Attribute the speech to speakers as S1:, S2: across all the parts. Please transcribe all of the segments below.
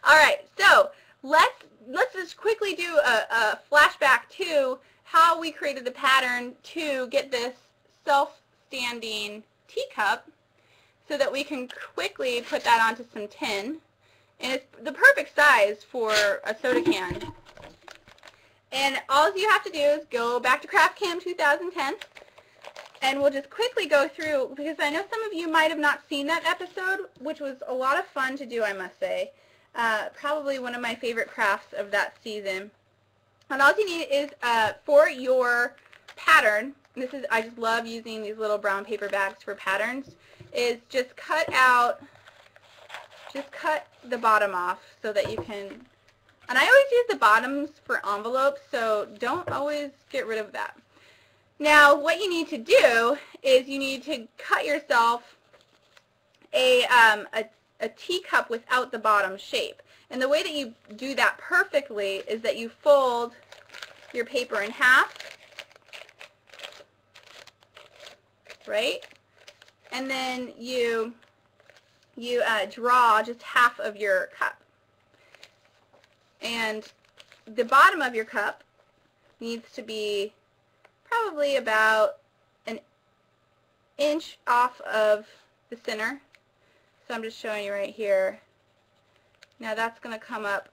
S1: Alright, so let's just quickly do a flashback to how we created the pattern to get this self-standing teacup so that we can quickly put that onto some tin. And it's the perfect size for a soda can. And all you have to do is go back to CraftCam 2010, and we'll just quickly go through, because I know some of you might have not seen that episode, which was a lot of fun to do, I must say. Probably one of my favorite crafts of that season. And all you need is, for your pattern, I just love using these little brown paper bags for patterns, is just cut the bottom off so that you can. And I always use the bottoms for envelopes, so don't always get rid of that. Now, what you need to do is you need to cut yourself a teacup without the bottom shape. And the way that you do that perfectly is that you fold your paper in half, right? And then you draw just half of your cup. And the bottom of your cup needs to be probably about an inch off of the center. So I'm just showing you right here. Now that's going to come up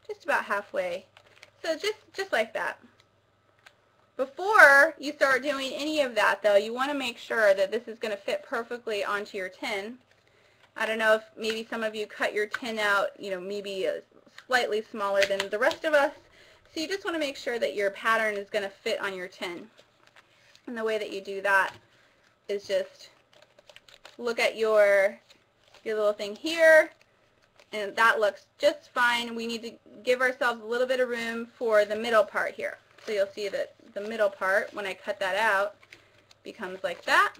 S1: just about halfway. So just like that. Before you start doing any of that, though, you want to make sure that this is going to fit perfectly onto your tin. I don't know if maybe some of you cut your tin out, maybe slightly smaller than the rest of us. So you just want to make sure that your pattern is going to fit on your tin. And the way that you do that is just look at your little thing here, and that looks just fine. We need to give ourselves a little bit of room for the middle part here. So you'll see that the middle part, when I cut that out, becomes like that.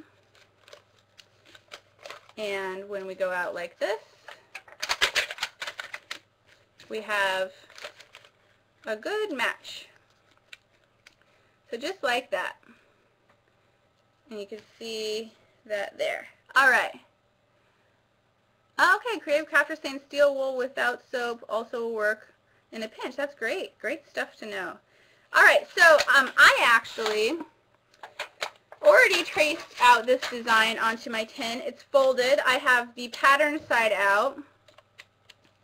S1: And when we go out like this, we have a good match. So just like that. And you can see that there. Alright. Okay, Creative Crafter saying steel wool without soap also will work in a pinch. That's great. Great stuff to know. Alright, so I actually already traced out this design onto my tin. It's folded. I have the pattern side out,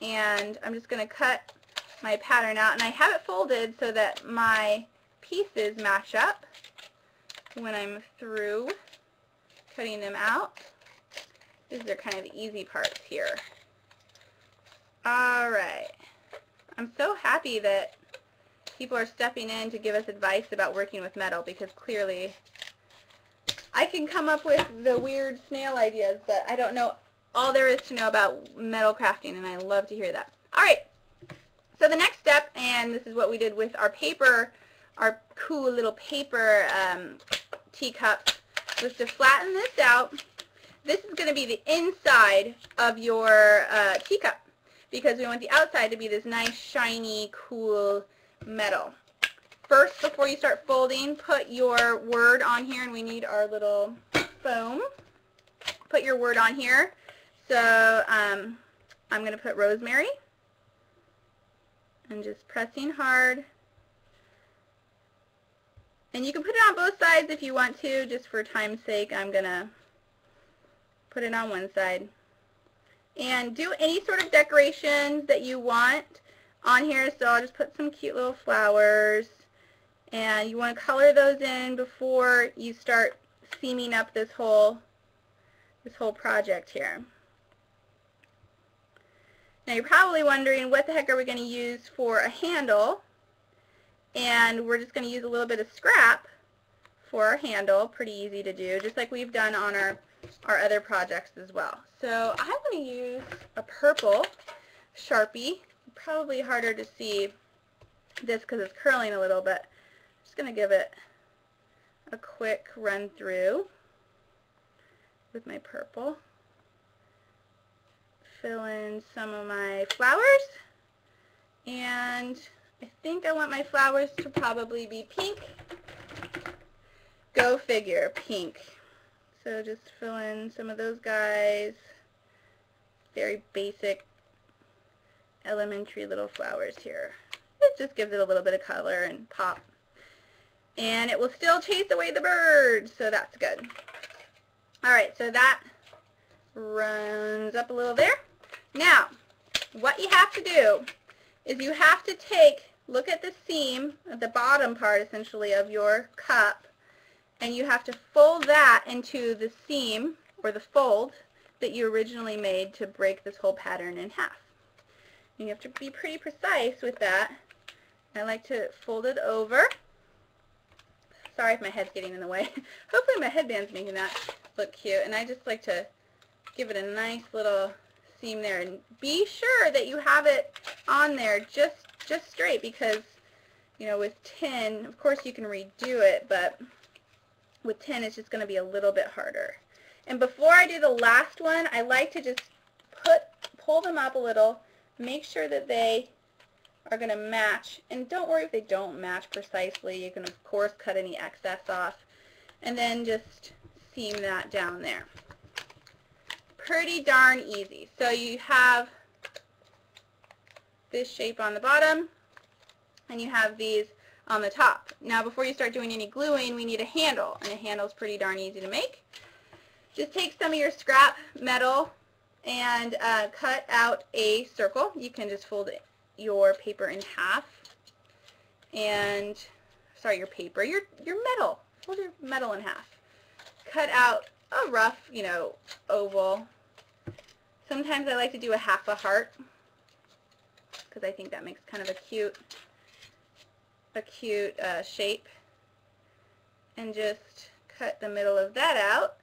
S1: and I'm just going to cut my pattern out, and I have it folded so that my pieces match up when I'm through cutting them out. These are kind of the easy parts here. Alright. I'm so happy that people are stepping in to give us advice about working with metal, because clearly I can come up with the weird snail ideas, but I don't know all there is to know about metal crafting, and I love to hear that. Alright, so the next step, and this is what we did with our paper, our cool little paper teacup, was to flatten this out. This is going to be the inside of your teacup, because we want the outside to be this nice, shiny, cool metal. First, before you start folding, put your word on here, and we need our little foam. Put your word on here. So I'm going to put rosemary, and just pressing hard. And you can put it on both sides if you want to. Just for time's sake, I'm going to put it on one side. And do any sort of decorations that you want on here. So I'll just put some cute little flowers. And you want to color those in before you start seaming up this whole project here. Now you're probably wondering, what the heck are we going to use for a handle? And we're just going to use a little bit of scrap for our handle. Pretty easy to do, just like we've done on our other projects as well. So I'm going to use a purple Sharpie. Probably harder to see this because it's curling a little, but I'm just going to give it a quick run through with my purple. Fill in some of my flowers, and I think I want my flowers to probably be pink. Go figure, pink. So just fill in some of those guys. Very basic elementary little flowers here. It just gives it a little bit of color and pop. And it will still chase away the birds, so that's good. Alright, so that runs up a little there. Now, what you have to do is you have to look at the seam, at the bottom part essentially of your cup, and you have to fold that into the seam, or the fold, that you originally made to break this whole pattern in half. And you have to be pretty precise with that. I like to fold it over. Sorry if my head's getting in the way. Hopefully my headband's making that look cute. And I just like to give it a nice little seam there. And be sure that you have it on there just straight, because, you know, with tin, of course you can redo it, but with tin it's just going to be a little bit harder. And before I do the last one, I like to just pull them up a little, make sure that they are going to match, and don't worry if they don't match precisely. You can of course cut any excess off, and then just seam that down there. Pretty darn easy. So you have this shape on the bottom, and you have these on the top. Now before you start doing any gluing, we need a handle, and a handle is pretty darn easy to make. Just take some of your scrap metal and cut out a circle. You can just fold your paper in half, and your metal. Fold your metal in half. Cut out a rough, you know, oval. Sometimes I like to do a half a heart, because I think that makes kind of a cute shape. And just cut the middle of that out.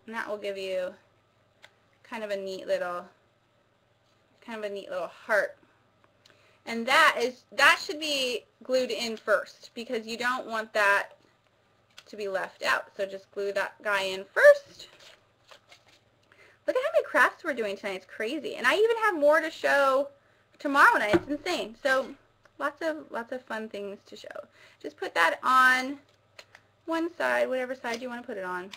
S1: And that will give you kind of a neat little heart. And that should be glued in first, because you don't want that to be left out. So just glue that guy in first. Look at how many crafts we're doing tonight. It's crazy. And I even have more to show tomorrow night. It's insane. So lots of fun things to show. Just put that on one side, whatever side you want to put it on.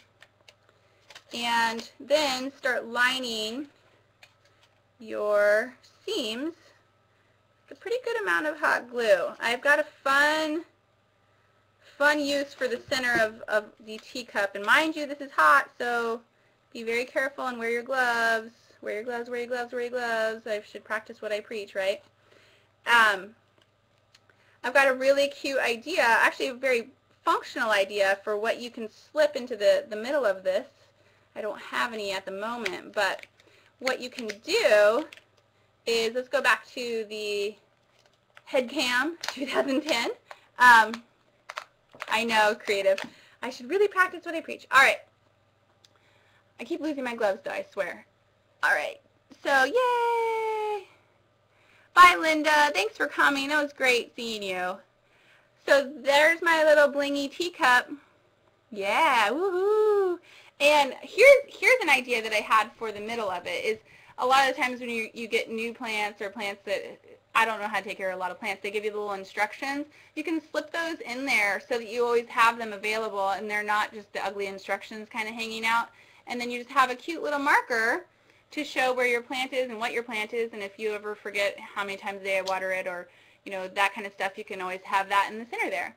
S1: And then start lining your seams with a pretty good amount of hot glue. I've got a fun use for the center of the teacup. And mind you, this is hot, so be very careful and wear your gloves. Wear your gloves, wear your gloves, wear your gloves. I should practice what I preach, right? I've got a really cute idea, actually a very functional idea for what you can slip into the middle of this. I don't have any at the moment, but what you can do is, let's go back to the HeadCam 2010. I know, creative. I should really practice what I preach. All right. I keep losing my gloves, though, I swear. All right. So, yay! Bye, Linda. Thanks for coming. That was great seeing you. So, there's my little blingy teacup. Yeah, woohoo! And here's an idea that I had for the middle of it. Is a lot of the times when you get new plants, or plants that I don't know how to take care of a lot of plants, they give you the little instructions. You can slip those in there so that you always have them available, and they're not just the ugly instructions kind of hanging out. And then you just have a cute little marker to show where your plant is and what your plant is, and if you ever forget how many times a day I water it, or you know, that kind of stuff, you can always have that in the center there.